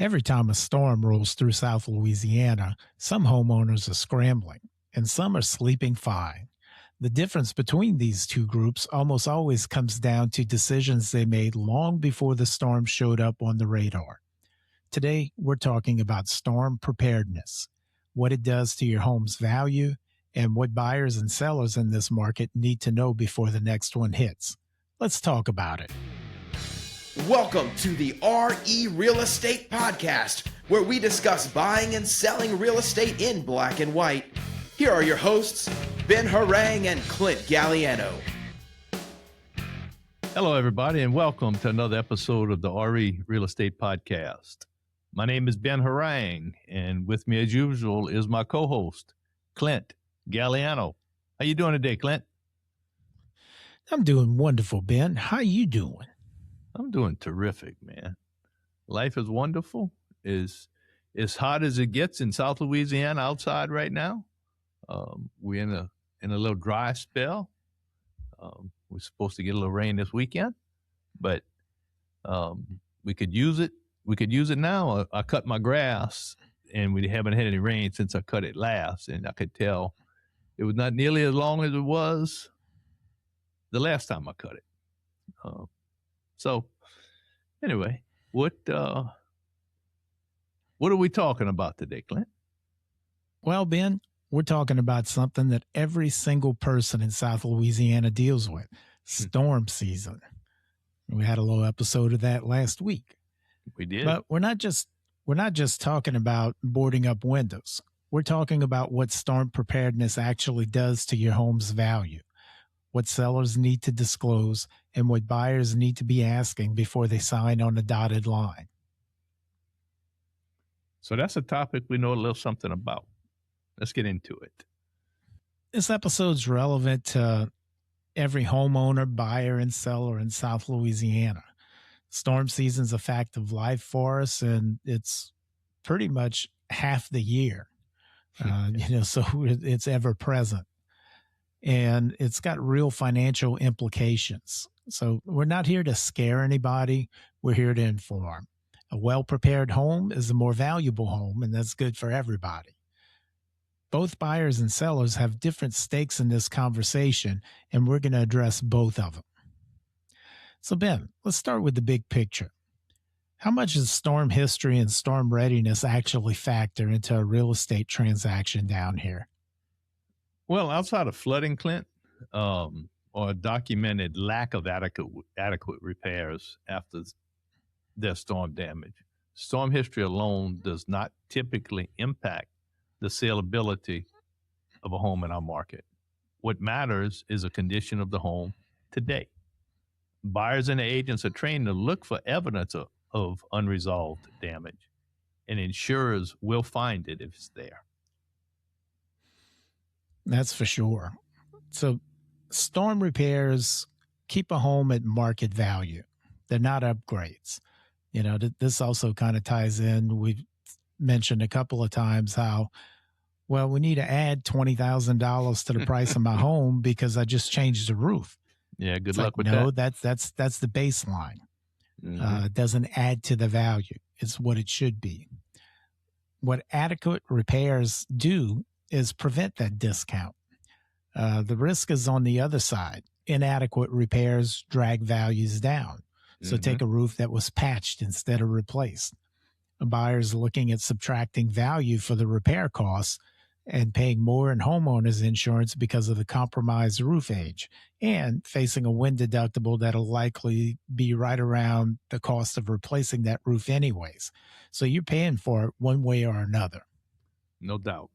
Every time a storm rolls through South Louisiana, some homeowners are scrambling and some are sleeping fine. The difference between these two groups almost always comes down to decisions they made long before the storm showed up on the radar. Today, we're talking about storm preparedness, what it does to your home's value, and what buyers and sellers in this market need to know before the next one hits. Let's talk about it. Welcome to the RE Real Estate Podcast, where we discuss buying and selling real estate in black and white. Here are your hosts, Ben Harang and Clint Galliano. Hello, everybody, and welcome to another episode of the RE Real Estate Podcast. My name is Ben Harang, and with me, as usual, is my co-host, Clint Galliano. How you doing today, Clint? I'm doing wonderful, Ben. How you doing? I'm doing terrific, man. Life is wonderful. Is as hot as it gets in South Louisiana outside right now. We're in a little dry spell. We're supposed to get a little rain this weekend, but we could use it. We could use it now. I cut my grass, and we haven't had any rain since I cut it last, and I could tell it was not nearly as long as it was the last time I cut it. So, anyway, what are we talking about today, Clint? Well, Ben, we're talking about something that every single person in South Louisiana deals with, storm season. We had a little episode of that last week. We did. But we're not just talking about boarding up windows. We're talking about what storm preparedness actually does to your home's value, what sellers need to disclose, and what buyers need to be asking before they sign on the dotted line. So that's a topic we know a little something about. Let's get into it. This episode's relevant to every homeowner, buyer, and seller in South Louisiana. Storm season's a fact of life for us, and it's pretty much half the year. So it's ever present. And it's got real financial implications. So we're not here to scare anybody. We're here to inform. A well-prepared home is a more valuable home, and that's good for everybody. Both buyers and sellers have different stakes in this conversation, and we're going to address both of them. So, Ben, let's start with the big picture. How much does storm history and storm readiness actually factor into a real estate transaction down here? Well, outside of flooding, Clint, or a documented lack of adequate repairs after their storm damage, storm history alone does not typically impact the saleability of a home in our market. What matters is the condition of the home today. Buyers and agents are trained to look for evidence of unresolved damage, and insurers will find it if it's there. That's for sure. So storm repairs keep a home at market value. They're not upgrades. This also kind of ties in. We've mentioned a couple of times how, well, we need to add $20,000 to the price of my home because I just changed the roof. Yeah, good luck with that. That's the baseline. Mm-hmm. It doesn't add to the value. It's what it should be. What adequate repairs do is prevent that discount. The risk is on the other side. Inadequate repairs drag values down. So take a roof that was patched instead of replaced. A buyer's looking at subtracting value for the repair costs and paying more in homeowners insurance because of the compromised roof age, and facing a wind deductible that'll likely be right around the cost of replacing that roof anyways. So you're paying for it one way or another. No doubt.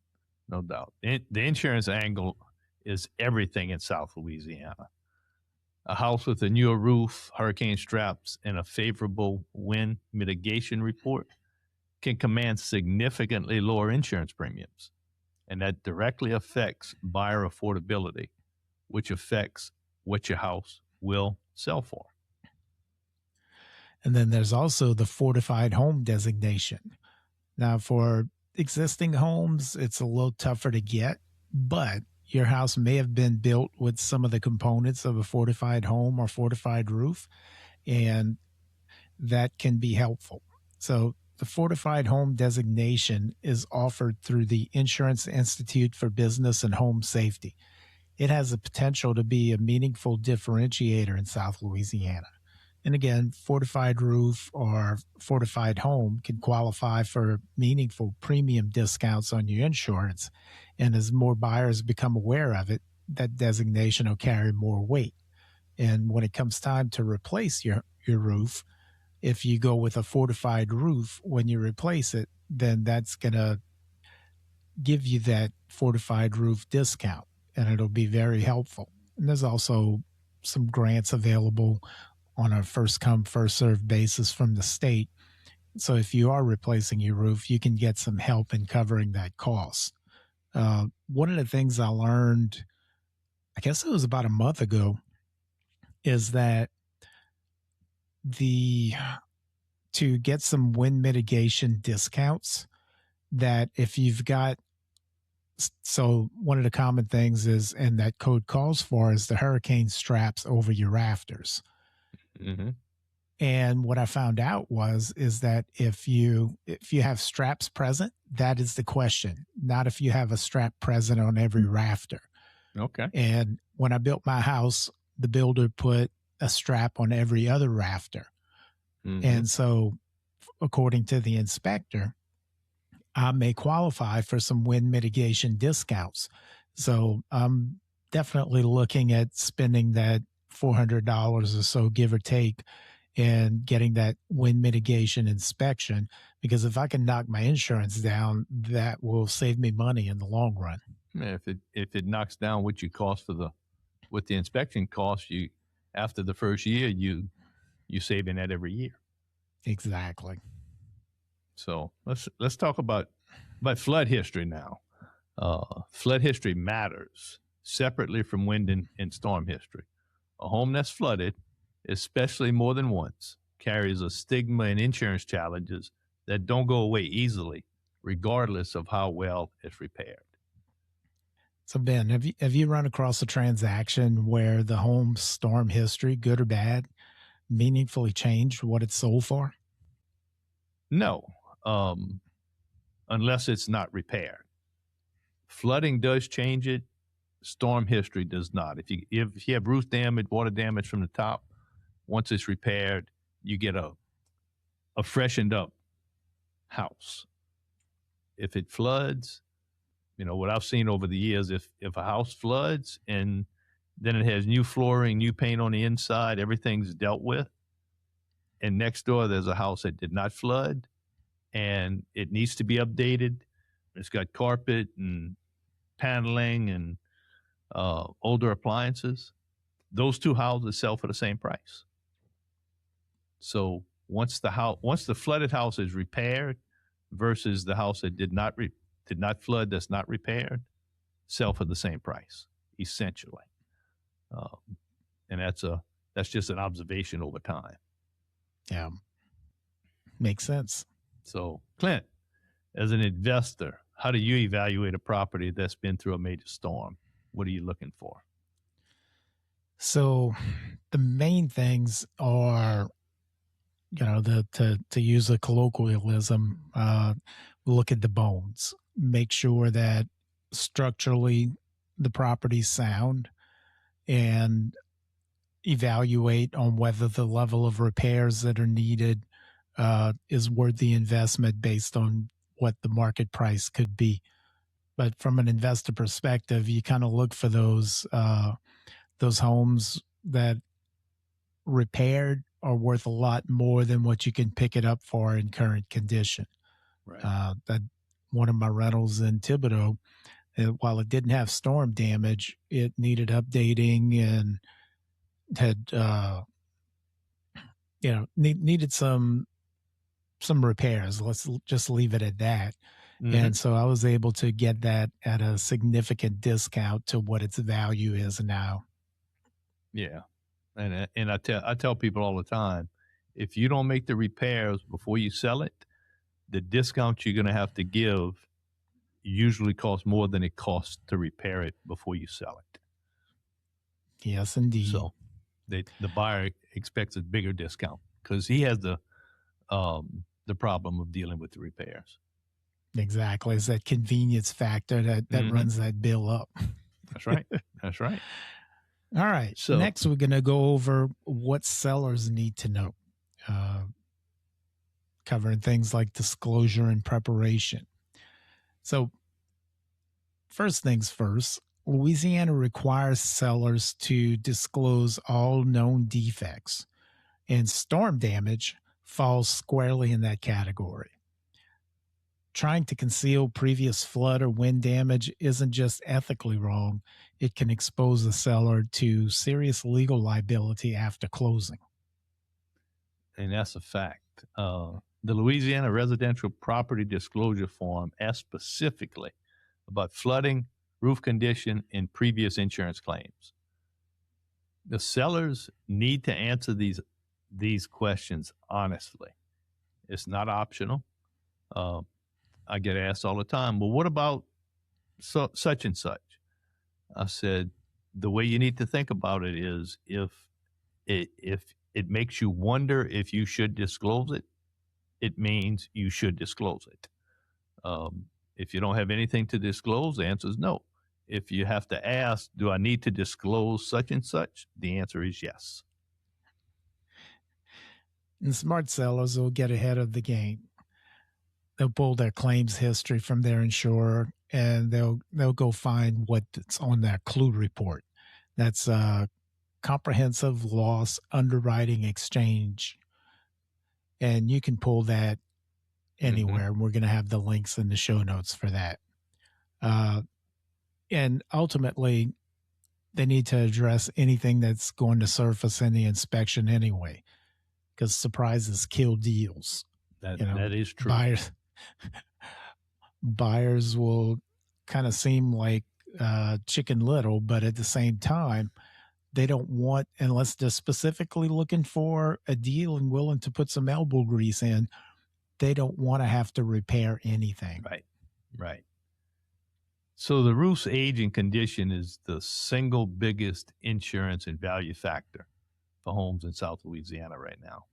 No doubt. The insurance angle is everything in South Louisiana. A house with a newer roof, hurricane straps, and a favorable wind mitigation report can command significantly lower insurance premiums. And that directly affects buyer affordability, which affects what your house will sell for. And then there's also the Fortified Home designation. Now, for existing homes, it's a little tougher to get, but your house may have been built with some of the components of a fortified home or fortified roof, and that can be helpful. So the Fortified Home designation is offered through the Insurance Institute for Business and Home Safety. It has the potential to be a meaningful differentiator in South Louisiana. And again, fortified roof or fortified home can qualify for meaningful premium discounts on your insurance. And as more buyers become aware of it, that designation will carry more weight. And when it comes time to replace your roof, if you go with a fortified roof, when you replace it, then that's going to give you that fortified roof discount, and it'll be very helpful. And there's also some grants available on a first come, first served basis from the state. So if you are replacing your roof, you can get some help in covering that cost. One of the things I learned, I guess it was about a month ago, is that to get some wind mitigation discounts, that if you've got, so one of the common things is, and that code calls for, is the hurricane straps over your rafters. Mm-hmm. And what I found out is that if you have straps present, that is the question, not if you have a strap present on every rafter. Okay. And when I built my house, the builder put a strap on every other rafter. Mm-hmm. And so according to the inspector, I may qualify for some wind mitigation discounts. So I'm definitely looking at spending that $400 or so, give or take, and getting that wind mitigation inspection, because if I can knock my insurance down, that will save me money in the long run. Yeah, if it knocks down what you cost what the inspection costs you after the first year, you saving that every year. Exactly. So let's talk about flood history now. Flood history matters separately from wind and storm history. A home that's flooded, especially more than once, carries a stigma and insurance challenges that don't go away easily, regardless of how well it's repaired. So Ben, have you run across a transaction where the home's storm history, good or bad, meaningfully changed what it's sold for? No, unless it's not repaired. Flooding does change it. Storm history does not. If you have roof damage, water damage from the top, once it's repaired, you get a freshened up house. If it floods, what I've seen over the years, if a house floods and then it has new flooring, new paint on the inside, everything's dealt with, and next door there's a house that did not flood and it needs to be updated. It's got carpet and paneling and older appliances. Those two houses sell for the same price. So once the flooded house is repaired versus the house that did not flood, that's not repaired, sell for the same price, essentially. And that's just an observation over time. Yeah, makes sense. So, Clint, as an investor, how do you evaluate a property that's been through a major storm? What are you looking for? So the main things are, to use a colloquialism, look at the bones, make sure that structurally the property's sound, and evaluate on whether the level of repairs that are needed is worth the investment based on what the market price could be. But from an investor perspective, you kind of look for those homes that repaired are worth a lot more than what you can pick it up for in current condition. Right. That one of my rentals in Thibodaux, while it didn't have storm damage, it needed updating and had needed some repairs. Let's just leave it at that. Mm-hmm. And so I was able to get that at a significant discount to what its value is now. Yeah. And I tell people all the time, if you don't make the repairs before you sell it, the discount you're going to have to give usually costs more than it costs to repair it before you sell it. Yes, indeed. So the buyer expects a bigger discount because he has the the problem of dealing with the repairs. Exactly. It's that convenience factor that runs that bill up. That's right. That's right. All right. So next, we're going to go over what sellers need to know, covering things like disclosure and preparation. So first things first, Louisiana requires sellers to disclose all known defects, and storm damage falls squarely in that category. Trying to conceal previous flood or wind damage isn't just ethically wrong, it can expose the seller to serious legal liability after closing. And that's a fact. The Louisiana Residential Property Disclosure Form asks specifically about flooding, roof condition, and previous insurance claims. The sellers need to answer these questions honestly. It's not optional. I get asked all the time, well, what about such and such? I said, the way you need to think about it is if it makes you wonder if you should disclose it, it means you should disclose it. If you don't have anything to disclose, the answer is no. If you have to ask, do I need to disclose such and such? The answer is yes. And smart sellers will get ahead of the game. They'll pull their claims history from their insurer, and they'll go find what's on their clue report. That's a comprehensive loss underwriting exchange. And you can pull that anywhere. We're going to have the links in the show notes for that. And ultimately, they need to address anything that's going to surface in the inspection anyway, because surprises kill deals. That is true. Buyers will kind of seem like Chicken Little, but at the same time, they don't want, unless they're specifically looking for a deal and willing to put some elbow grease in, they don't want to have to repair anything. Right. So the roof's age and condition is the single biggest insurance and value factor for homes in South Louisiana right now.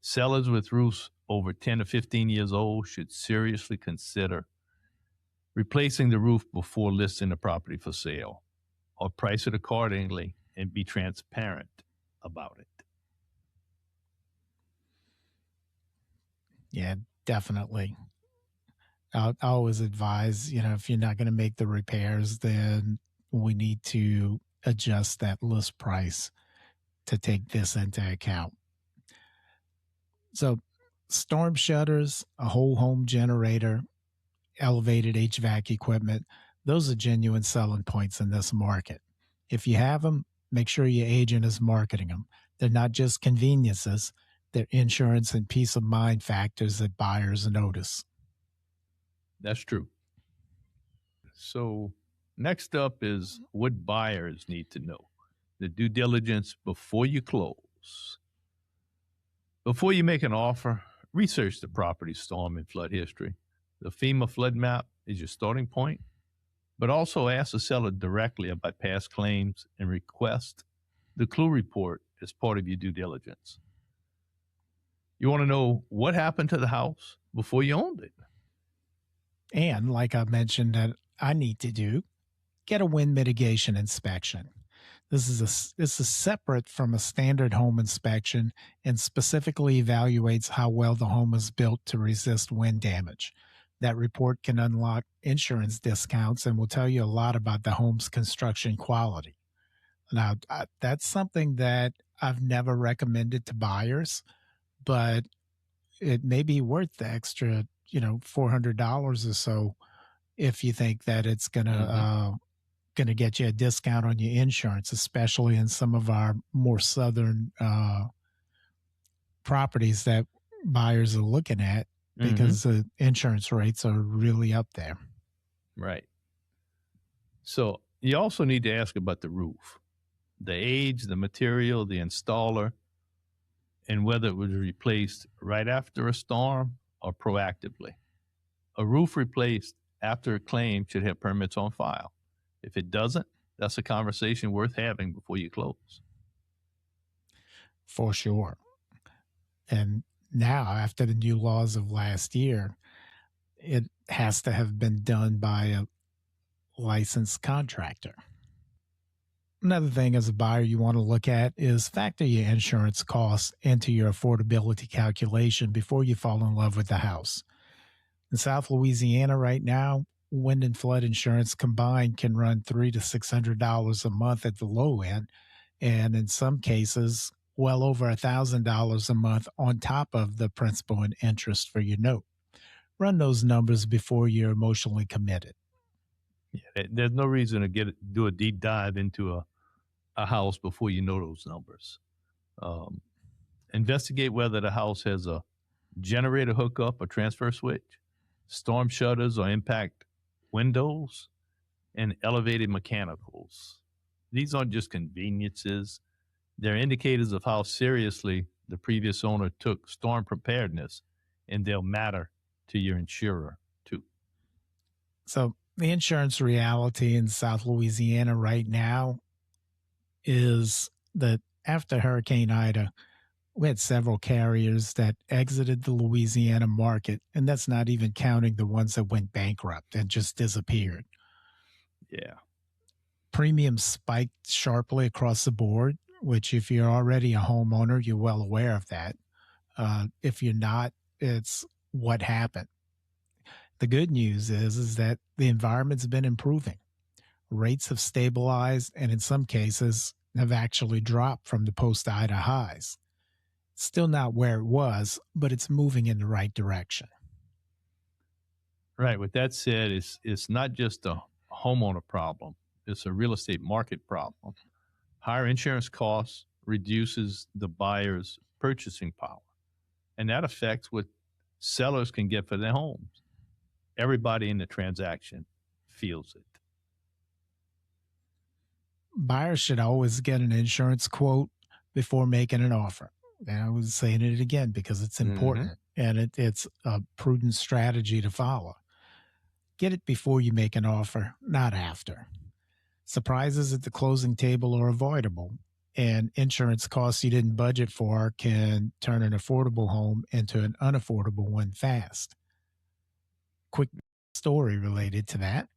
Sellers with roofs over 10 to 15 years old should seriously consider replacing the roof before listing the property for sale, or price it accordingly and be transparent about it. Yeah, definitely. I always advise, if you're not going to make the repairs, then we need to adjust that list price to take this into account. So storm shutters, a whole home generator, elevated HVAC equipment, those are genuine selling points in this market. If you have them, make sure your agent is marketing them. They're not just conveniences, they're insurance and peace of mind factors that buyers notice. That's true. So next up is what buyers need to know. The due diligence before you close. Before you make an offer, research the property's storm and flood history. The FEMA flood map is your starting point, but also ask the seller directly about past claims and request the clue report as part of your due diligence. You want to know what happened to the house before you owned it. And like I mentioned that I need to do, get a wind mitigation inspection. This is separate from a standard home inspection and specifically evaluates how well the home is built to resist wind damage. That report can unlock insurance discounts and will tell you a lot about the home's construction quality. Now, that's something that I've never recommended to buyers, but it may be worth the extra, $400 or so if you think that it's gonna get you a discount on your insurance, especially in some of our more southern properties that buyers are looking at, because the insurance rates are really up there. Right. So you also need to ask about the roof, the age, the material, the installer, and whether it was replaced right after a storm or proactively. A roof replaced after a claim should have permits on file. If it doesn't, that's a conversation worth having before you close. For sure. And now, after the new laws of last year, it has to have been done by a licensed contractor. Another thing as a buyer you want to look at is factor your insurance costs into your affordability calculation before you fall in love with the house. In South Louisiana right now, wind and flood insurance combined can run $300 to $600 a month at the low end, and in some cases, well over $1,000 a month on top of the principal and interest for your note. Run those numbers before you're emotionally committed. Yeah, there's no reason to do a deep dive into a house before you know those numbers. Investigate whether the house has a generator hookup or transfer switch, storm shutters or impact windows, and elevated mechanicals. These aren't just conveniences. They're indicators of how seriously the previous owner took storm preparedness, and they'll matter to your insurer too. So the insurance reality in South Louisiana right now is that after Hurricane Ida, we had several carriers that exited the Louisiana market, and that's not even counting the ones that went bankrupt and just disappeared. Yeah. Premiums spiked sharply across the board, which if you're already a homeowner, you're well aware of that. If you're not, it's what happened. The good news is that the environment's been improving. Rates have stabilized and in some cases have actually dropped from the post-Ida highs. Still not where it was, but it's moving in the right direction. Right. With that said, it's not just a homeowner problem. It's a real estate market problem. Higher insurance costs reduces the buyer's purchasing power, and that affects what sellers can get for their homes. Everybody in the transaction feels it. Buyers should always get an insurance quote before making an offer. And I was saying it again because it's important and it's a prudent strategy to follow. Get it before you make an offer, not after. Surprises at the closing table are avoidable, and insurance costs you didn't budget for can turn an affordable home into an unaffordable one fast. Quick story related to that.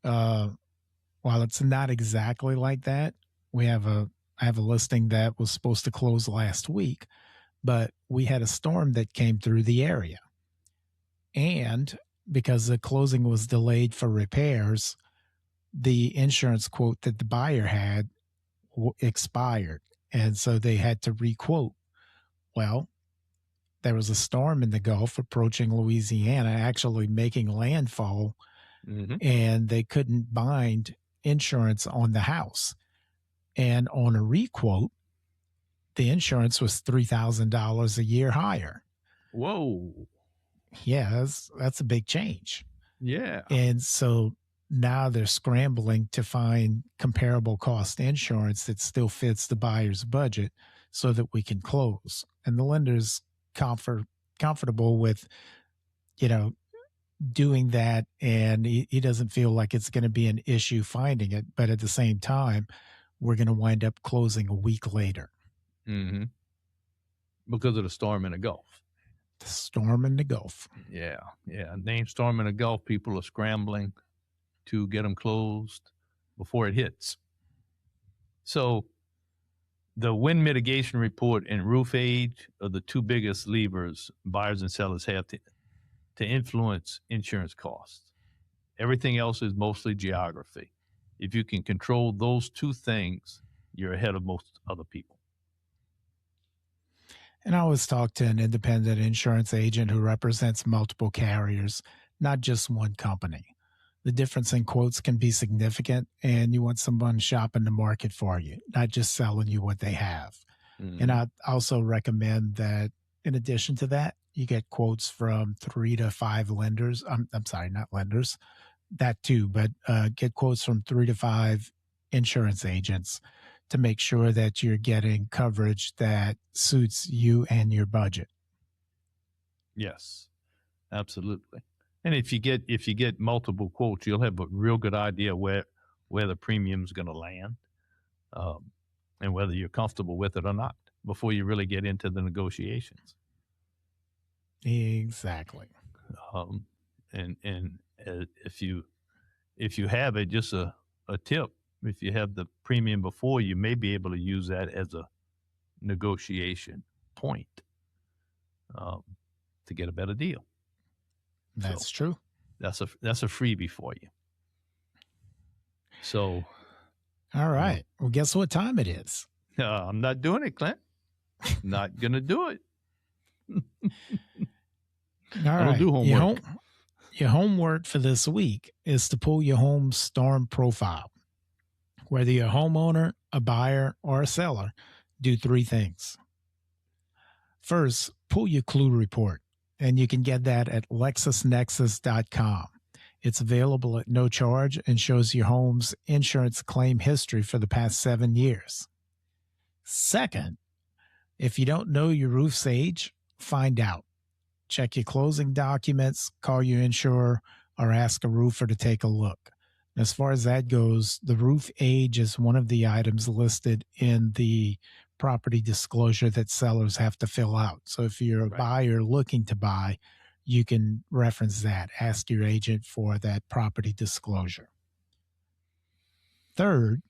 While it's not exactly like that, I have a listing that was supposed to close last week, but we had a storm that came through the area. And because the closing was delayed for repairs, the insurance quote that the buyer had expired. And so they had to requote. Well, there was a storm in the Gulf approaching Louisiana, actually making landfall, and they couldn't bind insurance on the house. And on a requote, the insurance was $3,000 a year higher. Whoa. Yeah, that's a big change. Yeah. And so now they're scrambling to find comparable cost insurance that still fits the buyer's budget so that we can close. And the lender's comfortable with, doing that, and he doesn't feel like it's going to be an issue finding it. But at the same time, we're going to wind up closing a week later. Because of the storm in the Gulf. The storm in the Gulf. Yeah. Named storm in the Gulf, people are scrambling to get them closed before it hits. So the wind mitigation report and roof age are the two biggest levers buyers and sellers have to influence insurance costs. Everything else is mostly geography. If you can control those two things, you're ahead of most other people. And I always talk to an independent insurance agent who represents multiple carriers, not just one company. The difference in quotes can be significant, and you want someone shopping the market for you, not just selling you what they have. And I also recommend that in addition to that, you get quotes from 3 to 5 lenders. I'm sorry, not lenders, that too, but get quotes from 3 to 5 insurance agents to make sure that you're getting coverage that suits you and your budget. Yes, absolutely. And if you get multiple quotes, you'll have a real good idea where the premium's going to land, and whether you're comfortable with it or not before you really get into the negotiations. Exactly. And if you have it, just a tip, if you have the premium before, you may be able to use that as a negotiation point to get a better deal. That's true. That's a freebie for you. So, all right. Well, guess what time it is? I'm not doing it, Clint. Not gonna do it. All right. I don't do homework. Your homework for this week is to pull your home storm profile. Whether you're a homeowner, a buyer, or a seller, do 3 things. First, pull your clue report, and you can get that at lexusnexus.com. It's available at no charge and shows your home's insurance claim history for the past 7 years. Second, if you don't know your roof's age, find out. Check your closing documents, call your insurer, or ask a roofer to take a look. As far as that goes, the roof age is one of the items listed in the property disclosure that sellers have to fill out. So if you're a buyer looking to buy, you can reference that. Ask your agent for that property disclosure. Third,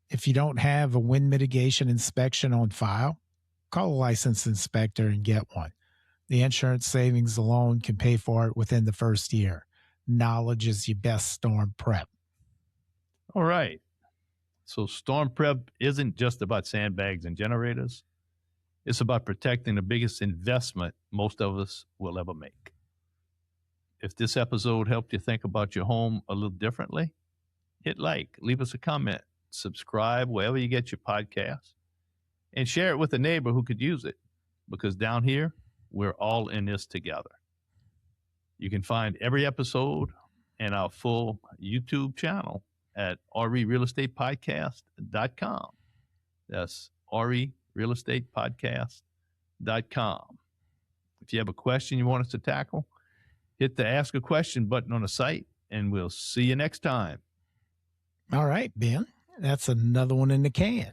if you don't have a wind mitigation inspection on file, call a licensed inspector and get one. The insurance savings alone can pay for it within the first year. Knowledge is your best storm prep. All right. So storm prep isn't just about sandbags and generators. It's about protecting the biggest investment most of us will ever make. If this episode helped you think about your home a little differently, hit like, leave us a comment, subscribe wherever you get your podcasts, and share it with a neighbor who could use it, because down here, we're all in this together. You can find every episode and our full YouTube channel at realestatepodcast.com. That's realestatepodcast.com. If you have a question you want us to tackle, hit the Ask a Question button on the site, and we'll see you next time. All right, Ben. That's another one in the can.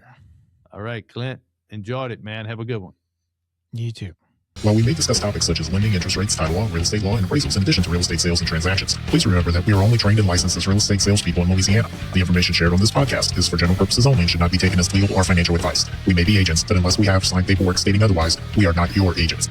All right, Clint. Enjoyed it, man. Have a good one. You too. While we may discuss topics such as lending, interest rates, title law, real estate law, and appraisals in addition to real estate sales and transactions, please remember that we are only trained and licensed as real estate salespeople in Louisiana. The information shared on this podcast is for general purposes only and should not be taken as legal or financial advice. We may be agents, but unless we have signed paperwork stating otherwise, we are not your agents.